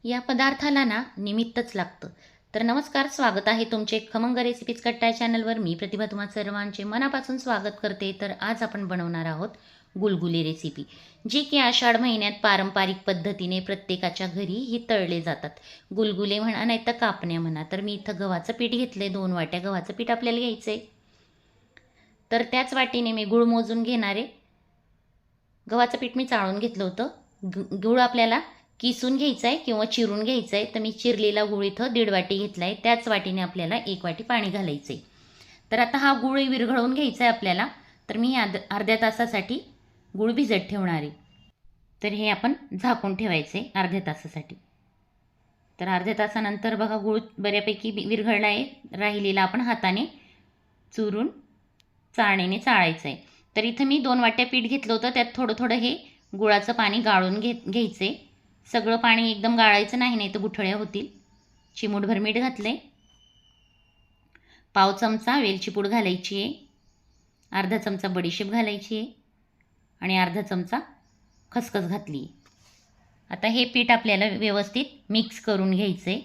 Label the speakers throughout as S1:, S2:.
S1: या पदार्थाला ना निमित्तच लागतं. तर नमस्कार, स्वागत आहे तुमचे खमंग रेसिपीज कट्टा चॅनलवर. मी प्रतिभा तुम्हा सर्वांचे मनापासून स्वागत करते. तर आज आपण बनवणार आहोत गुलगुले रेसिपी, जी की आषाढ महिन्यात पारंपरिक पद्धतीने प्रत्येकाच्या घरी ही तळले जातात. गुलगुले म्हणा नाही तर कापण्या म्हणा. तर मी इथं गव्हाचं पीठ घेतले, 2 वाट्या गव्हाचं पीठ आपल्याला घ्यायचं आहे. तर त्याच वाटीने मी गूळ मोजून घेणारे. गव्हाचं पीठ मी चाळून घेतलं होतं. गूळ आपल्याला किसून घ्यायचा आहे किंवा चिरून घ्यायचं आहे. तर मी चिरलेला गूळ इथं 1.5 वाटी घेतला आहे. त्याच वाटीने आपल्याला 1 वाटी पाणी घालायचं आहे. तर आता हा गूळ विरघळवून घ्यायचा आहे आपल्याला. तर मी अर्ध्या तासासाठी गूळ भिजत ठेवणार आहे. तर हे आपण झाकून ठेवायचे अर्ध्या तासासाठी. तर अर्ध्या तासानंतर बघा गूळ बऱ्यापैकी विरघळला आहे. राहिलेला आपण हाताने चुरून चाळणीने चाळायचं आहे. तर इथं मी 2 वाट्या पीठ घेतलं होतं. त्यात थोडं थोडं हे गुळाचं पाणी गाळून घ्यायचे. सगळं पाणी एकदम गाळायचं नाही तर गुठळ्या होतील. चिमूटभर मीठ घातले. पाव चमचा वेलची पूड घालायची आहे. अर्धा चमचा बडीशेप घालायची आहे आणि अर्धा चमचा खसखस घातली. आता हे पीठ आपल्याला व्यवस्थित मिक्स करून घ्यायचे.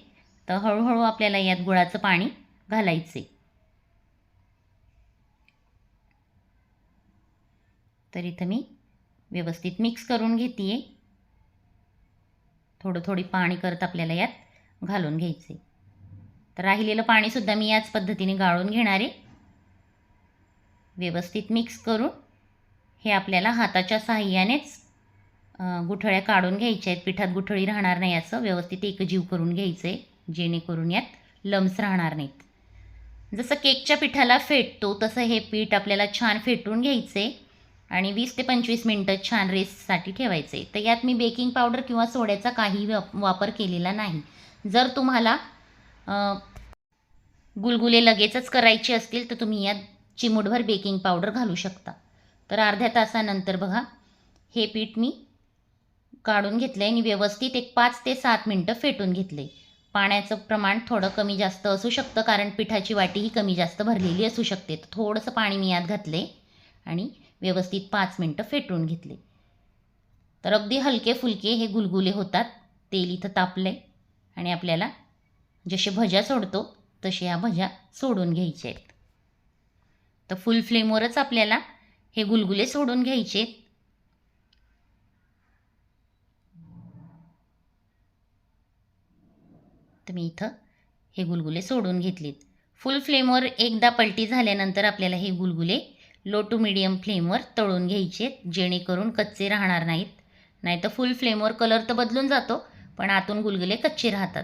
S1: तर हळूहळू आपल्याला यात गुळाचं पाणी घालायचे. तर इथं मी व्यवस्थित मिक्स करून घेते. थोडं थोडी पाणी करत आपल्याला यात घालून घ्यायचे. तर राहिलेलं पाणीसुद्धा मी याच पद्धतीने गाळून घेणारे. व्यवस्थित मिक्स करून हे आपल्याला हाताच्या साहाय्यानेच गुठळ्या काढून घ्यायच्या आहेत. पिठात गुठळी राहणार नाही असं व्यवस्थित एकजीव करून घ्यायचं आहे, जेणेकरून यात लम्स राहणार नाहीत. जसं केकच्या पिठाला फेटतो तसं हे पीठ आपल्याला छान फेटून घ्यायचं आहे आणि 20 ते 25 मिनटं छान रेस्टसाठी ठेवायचे. तर यात मी बेकिंग पावडर किंवा सोड्याचा काही वापर केलेला नाही. जर तुम्हाला गुलगुले लगेचच करायचे असतील तर तुम्ही यात चिमूटभर बेकिंग पावडर घालू शकता. तर अर्ध्या तासानंतर बघा हे पीठ मी काढून घेतलं आहे आणि व्यवस्थित एक 5 ते 7 मिनटं फेटून घेतले. पाण्याचं प्रमाण थोडं कमी जास्त असू शकतं, कारण पिठाची वाटी ही कमी जास्त भरलेली असू शकते. तर थोडंसं पाणी मी यात घातले आणि व्यवस्थित 5 मिनटं फेटून घेतले. तर अगदी हलके फुलके हे गुलगुले होतात. तेल इथं तापले आणि आपल्याला जसे भज्या सोडतो तसे ह्या भज्या सोडून घ्यायचे आहेत. तर फुल फ्लेमवरच आपल्याला हे गुलगुले सोडून घ्यायचे. तर मी इथं हे गुलगुले सोडून घेतलेत. फुल फ्लेमवर एकदा पलटी झाल्यानंतर आपल्याला हे गुलगुले लो टू मीडियम फ्लेमवर तळून घ्यायचे, जेणेकरून कच्चे राहणार नाहीत. नाहीतर फुल फ्लेमवर कलर तर बदलून जातो, पण आतून गुलगुले कच्चे राहतात.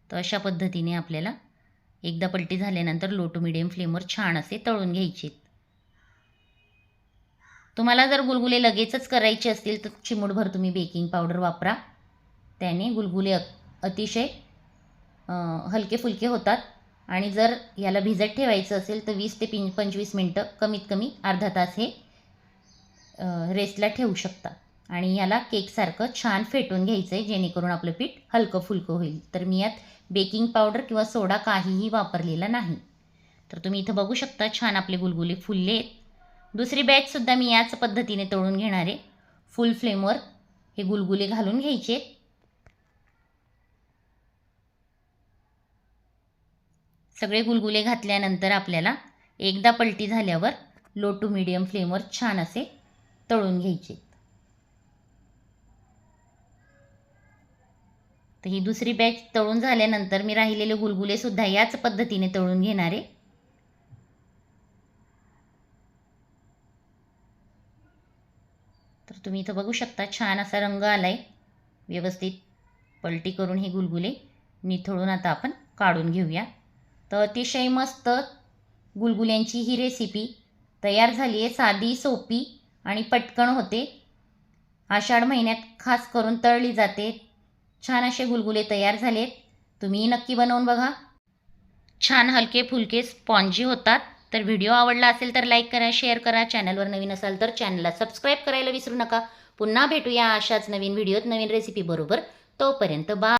S1: तर अशा पद्धतीने आपल्याला एकदा पलटी झाल्यानंतर लो टू मीडियम फ्लेमवर छान असे तळून घ्यायचे. तुम्हाला जर गुलगुले लगेचच करायचे असतील तर चिमूटभर तुम्ही बेकिंग पावडर वापरा. त्याने गुलगुले अतिशय हलके फुलके होतात. आणि जर याला भिजत ठेवायचं असेल तर 20 ते 25 मिनटं, कमीत कमी अर्धा तास हे रेस्टला ठेवू शकता. आणि याला केकसारखं छान फेटून घ्यायचं आहे, जेणेकरून आपलं पीठ हलकं फुलकं होईल. तर मी यात बेकिंग पावडर किंवा सोडा काहीही वापरलेला नाही. तर तुम्ही इथं बघू शकता छान आपले गुलगुले फुलले आहेत. दुसरी बॅचसुद्धा मी याच पद्धतीने तळून घेणार आहे. फुल फ्लेमवर हे गुलगुले घालून घ्यायचे. सगळे गुलगुले घातल्यानंतर आपल्याला एकदा पलटी झाल्यावर लो टू मीडियम फ्लेमवर छान असे तळून घ्यायचे. तर ही दुसरी बॅच तळून झाल्यानंतर मी राहिलेले गुलगुले सुद्धा याच पद्धतीने तळून घेणार आहे. तर तुम्ही इथं बघू शकता छान असा रंग आलाय. व्यवस्थित पलटी करून हे गुलगुले निथळून आता आपण काढून घेऊया. तर अतिशय मस्त गुलगुल्यांची ही रेसिपी तयार झाली आहे. साधी, सोपी आणि पटकन होते. आषाढ महिन्यात खास करून तळली जाते. छान असे गुलगुले तयार झालेत. तुम्ही नक्की बनवून बघा. छान हलके फुलके स्पॉन्जी होतात. तर व्हिडिओ आवडला असेल तर लाईक करा, शेअर करा. चॅनलवर नवीन असाल तर चॅनलला सबस्क्राईब करायला विसरू नका. पुन्हा भेटूया अशाच नवीन व्हिडिओत नवीन रेसिपी बरोबर. तोपर्यंत बाय.